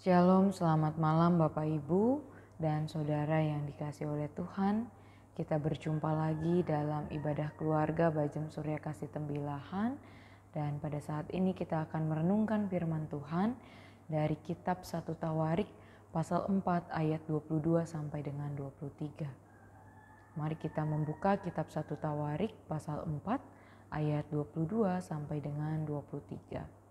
Shalom, selamat malam Bapak Ibu dan Saudara yang dikasihi oleh Tuhan. Kita berjumpa lagi dalam ibadah keluarga Bajang Surya Kasih Tembilahan. Dan pada saat ini kita akan merenungkan firman Tuhan dari kitab 1 Tawarik pasal 4 ayat 22 sampai dengan 23. Mari kita membuka kitab 1 Tawarik pasal 4 ayat 22 sampai dengan 23.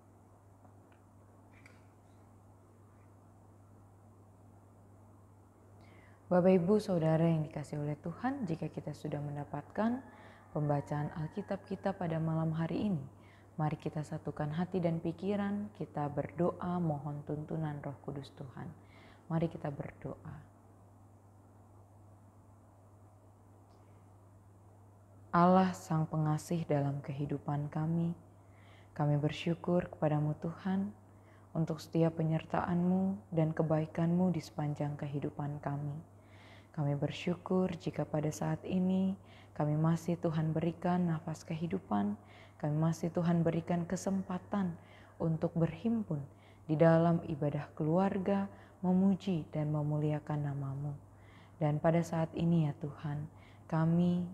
Bapak Ibu Saudara yang dikasihi oleh Tuhan, jika kita sudah mendapatkan pembacaan Alkitab kita pada malam hari ini, mari kita satukan hati dan pikiran, kita berdoa mohon tuntunan Roh Kudus Tuhan. Mari kita berdoa. Allah Sang Pengasih dalam kehidupan kami bersyukur kepadamu Tuhan untuk setiap penyertaan-Mu dan kebaikan-Mu di sepanjang kehidupan kami. Kami bersyukur jika pada saat ini kami masih Tuhan berikan nafas kehidupan, kami masih Tuhan berikan kesempatan untuk berhimpun di dalam ibadah keluarga, memuji dan memuliakan nama-Mu. Dan pada saat ini ya Tuhan, kami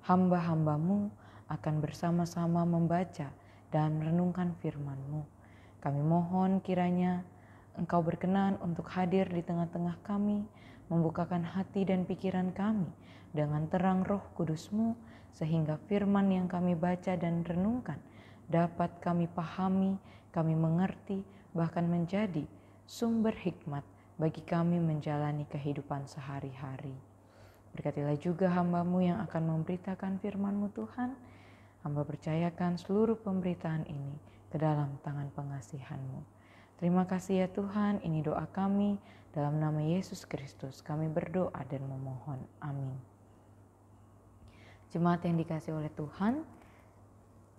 hamba-hamba-Mu akan bersama-sama membaca dan merenungkan firman-Mu. Kami mohon kiranya Engkau berkenan untuk hadir di tengah-tengah kami, membukakan hati dan pikiran kami dengan terang Roh Kudus-Mu, sehingga firman yang kami baca dan renungkan dapat kami pahami, kami mengerti, bahkan menjadi sumber hikmat bagi kami menjalani kehidupan sehari-hari. Berkatilah juga hamba-Mu yang akan memberitakan firman-Mu Tuhan. Hamba percayakan seluruh pemberitaan ini ke dalam tangan pengasihan-Mu. Terima kasih ya Tuhan, ini doa kami dalam nama Yesus Kristus. Kami berdoa dan memohon. Amin. Jemaat yang dikasihi oleh Tuhan,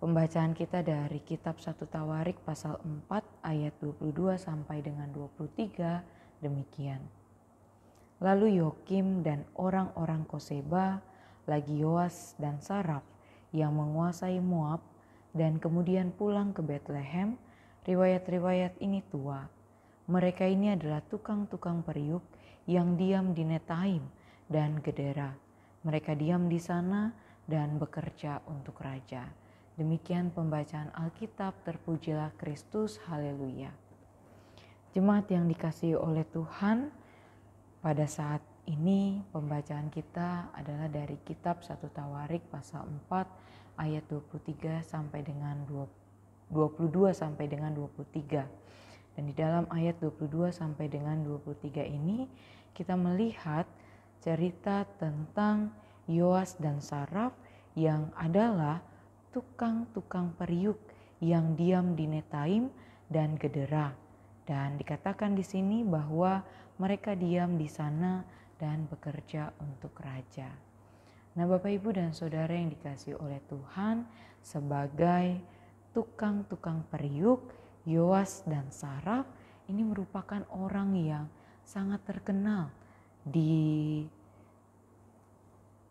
pembacaan kita dari kitab 1 Tawarik pasal 4 ayat 22 sampai dengan 23 demikian. Lalu Yokim dan orang-orang Koseba, lagi Yoas dan Saraf yang menguasai Moab dan kemudian pulang ke Betlehem. Riwayat-riwayat ini tua. Mereka ini adalah tukang-tukang periuk yang diam di Netaim dan Gedera. Mereka diam di sana dan bekerja untuk raja. Demikian pembacaan Alkitab, terpujilah Kristus, haleluya. Jemaat yang dikasihi oleh Tuhan, pada saat ini pembacaan kita adalah dari kitab 1 Tawarik pasal 4 ayat 23 sampai dengan 22 sampai dengan 23. Dan di dalam ayat 22 sampai dengan 23 ini kita melihat cerita tentang Yoas dan Saraf yang adalah tukang-tukang periuk yang diam di Netaim dan Gedera. Dan dikatakan di sini bahwa mereka diam di sana dan bekerja untuk raja. Nah, Bapak Ibu dan Saudara yang dikasihi oleh Tuhan, sebagai tukang-tukang periuk, Yoas dan Saraf ini merupakan orang yang sangat terkenal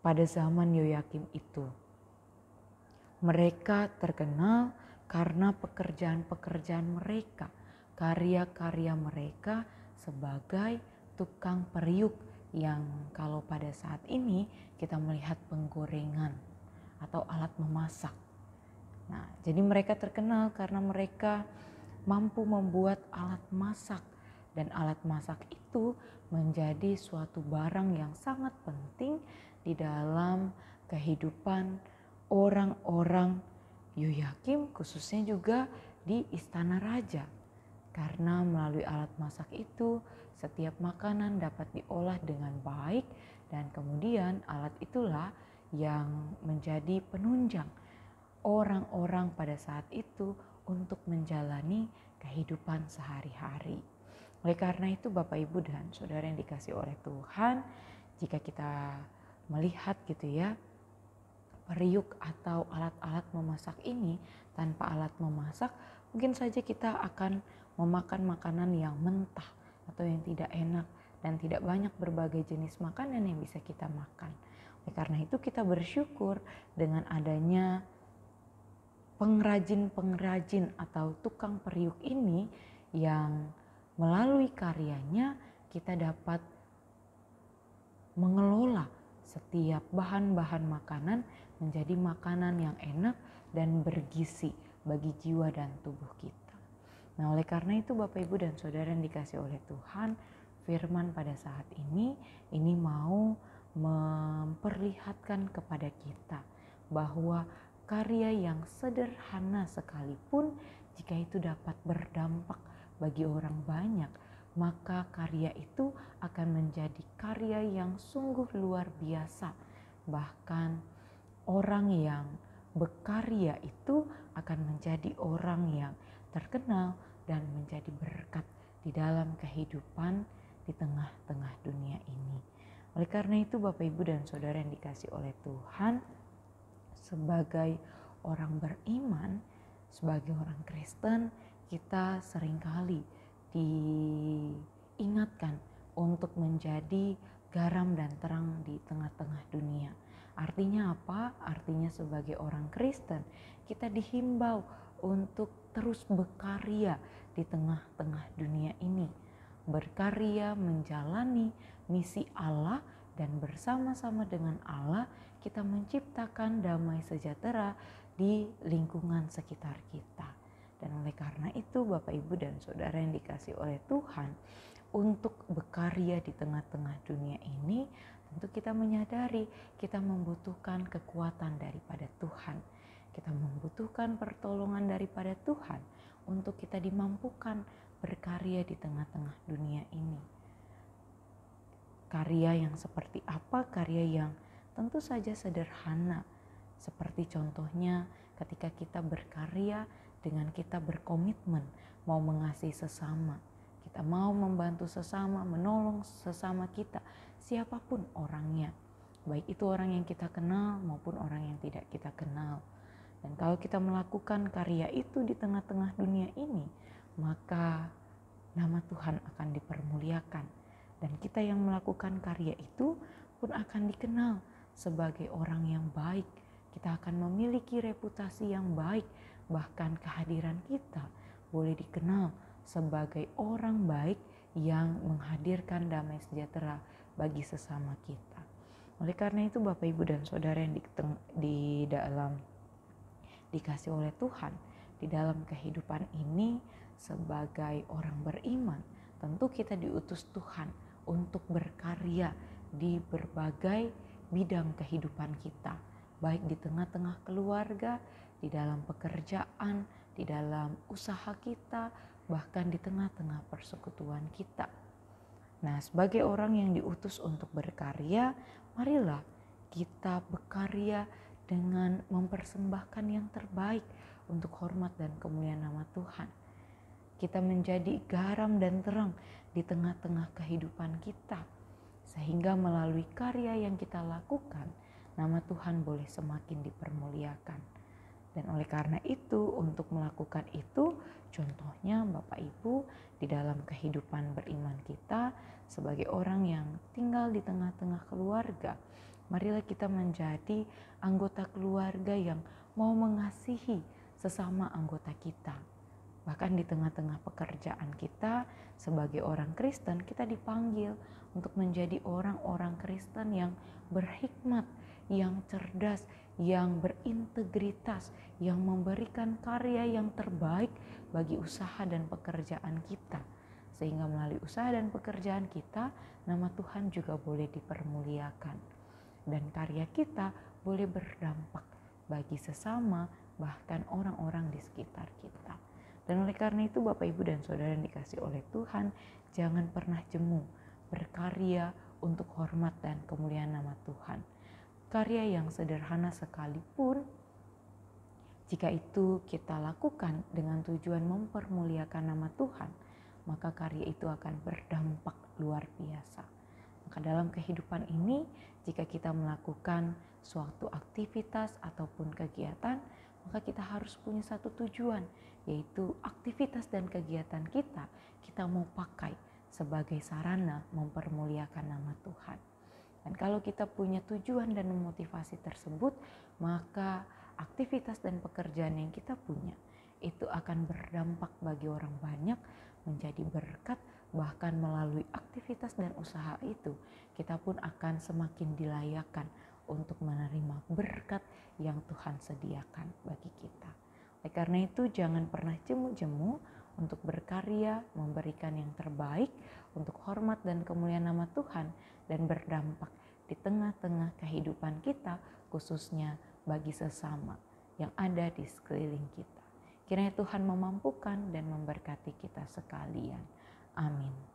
pada zaman Yoyakim itu. Mereka terkenal karena pekerjaan-pekerjaan mereka, karya-karya mereka sebagai tukang periuk yang kalau pada saat ini kita melihat penggorengan atau alat memasak. Nah, jadi mereka terkenal karena mereka mampu membuat alat masak, dan alat masak itu menjadi suatu barang yang sangat penting di dalam kehidupan orang-orang Yoyakim, khususnya juga di istana raja. Karena melalui alat masak itu setiap makanan dapat diolah dengan baik, dan kemudian alat itulah yang menjadi penunjang orang-orang pada saat itu untuk menjalani kehidupan sehari-hari. Oleh karena itu Bapak Ibu dan Saudara yang dikasihi oleh Tuhan, jika kita melihat gitu ya, periuk atau alat-alat memasak ini, tanpa alat memasak mungkin saja kita akan memakan makanan yang mentah atau yang tidak enak, dan tidak banyak berbagai jenis makanan yang bisa kita makan. Oleh karena itu kita bersyukur dengan adanya pengrajin-pengrajin atau tukang periuk ini yang melalui karyanya kita dapat mengelola setiap bahan-bahan makanan menjadi makanan yang enak dan bergizi bagi jiwa dan tubuh kita. Nah, oleh karena itu Bapak Ibu dan Saudara yang dikasih oleh Tuhan, firman pada saat ini mau memperlihatkan kepada kita bahwa karya yang sederhana sekalipun jika itu dapat berdampak bagi orang banyak, maka karya itu akan menjadi karya yang sungguh luar biasa. Bahkan orang yang berkarya itu akan menjadi orang yang terkenal dan menjadi berkat di dalam kehidupan di tengah-tengah dunia ini. Oleh karena itu Bapak Ibu dan Saudara yang dikasih oleh Tuhan, sebagai orang beriman, sebagai orang Kristen, kita seringkali diingatkan untuk menjadi garam dan terang di tengah-tengah dunia. Artinya apa? Artinya sebagai orang Kristen, kita dihimbau untuk terus berkarya di tengah-tengah dunia ini. Berkarya menjalani misi Allah dan bersama-sama dengan Allah kita menciptakan damai sejahtera di lingkungan sekitar kita. Dan oleh karena itu Bapak Ibu dan Saudara yang dikasih oleh Tuhan, untuk berkarya di tengah-tengah dunia ini tentu kita menyadari kita membutuhkan kekuatan daripada Tuhan. Kita membutuhkan pertolongan daripada Tuhan untuk kita dimampukan berkarya di tengah-tengah dunia ini. Karya yang seperti apa? Karya yang tentu saja sederhana. Seperti contohnya ketika kita berkarya dengan kita berkomitmen mau mengasihi sesama. Kita mau membantu sesama, menolong sesama kita, siapapun orangnya. Baik itu orang yang kita kenal maupun orang yang tidak kita kenal. Dan kalau kita melakukan karya itu di tengah-tengah dunia ini, maka nama Tuhan akan dipermuliakan. Dan kita yang melakukan karya itu pun akan dikenal sebagai orang yang baik. Kita akan memiliki reputasi yang baik. Bahkan kehadiran kita boleh dikenal sebagai orang baik yang menghadirkan damai sejahtera bagi sesama kita. Oleh karena itu Bapak Ibu dan Saudara yang di dalam dikasih oleh Tuhan, di dalam kehidupan ini sebagai orang beriman, tentu kita diutus Tuhan untuk berkarya di berbagai bidang kehidupan kita, baik di tengah-tengah keluarga, di dalam pekerjaan, di dalam usaha kita, bahkan di tengah-tengah persekutuan kita. Nah, sebagai orang yang diutus untuk berkarya, marilah kita berkarya dengan mempersembahkan yang terbaik untuk hormat dan kemuliaan nama Tuhan. Kita menjadi garam dan terang di tengah-tengah kehidupan kita, sehingga melalui karya yang kita lakukan, nama Tuhan boleh semakin dipermuliakan. Dan oleh karena itu, untuk melakukan itu, contohnya Bapak Ibu di dalam kehidupan beriman kita sebagai orang yang tinggal di tengah-tengah keluarga, marilah kita menjadi anggota keluarga yang mau mengasihi sesama anggota kita. Bahkan di tengah-tengah pekerjaan kita sebagai orang Kristen, kita dipanggil untuk menjadi orang-orang Kristen yang berhikmat, yang cerdas, yang berintegritas, yang memberikan karya yang terbaik bagi usaha dan pekerjaan kita. Sehingga melalui usaha dan pekerjaan kita, nama Tuhan juga boleh dipermuliakan. Dan karya kita boleh berdampak bagi sesama, bahkan orang-orang di sekitar kita. Dan oleh karena itu Bapak Ibu dan Saudara yang dikasih oleh Tuhan, jangan pernah jemu berkarya untuk hormat dan kemuliaan nama Tuhan. Karya yang sederhana sekalipun, jika itu kita lakukan dengan tujuan mempermuliakan nama Tuhan, maka karya itu akan berdampak luar biasa. Maka dalam kehidupan ini, jika kita melakukan suatu aktivitas ataupun kegiatan, maka kita harus punya satu tujuan, yaitu aktivitas dan kegiatan kita mau pakai sebagai sarana mempermuliakan nama Tuhan. Dan kalau kita punya tujuan dan motivasi tersebut, maka aktivitas dan pekerjaan yang kita punya itu akan berdampak bagi orang banyak, menjadi berkat. Bahkan melalui aktivitas dan usaha itu, kita pun akan semakin dilayakkan untuk menerima berkat yang Tuhan sediakan bagi kita. Oleh karena itu, jangan pernah jemu-jemu untuk berkarya, memberikan yang terbaik untuk hormat dan kemuliaan nama Tuhan, dan berdampak di tengah-tengah kehidupan kita, khususnya bagi sesama yang ada di sekeliling kita. Kiranya Tuhan memampukan dan memberkati kita sekalian. Amin.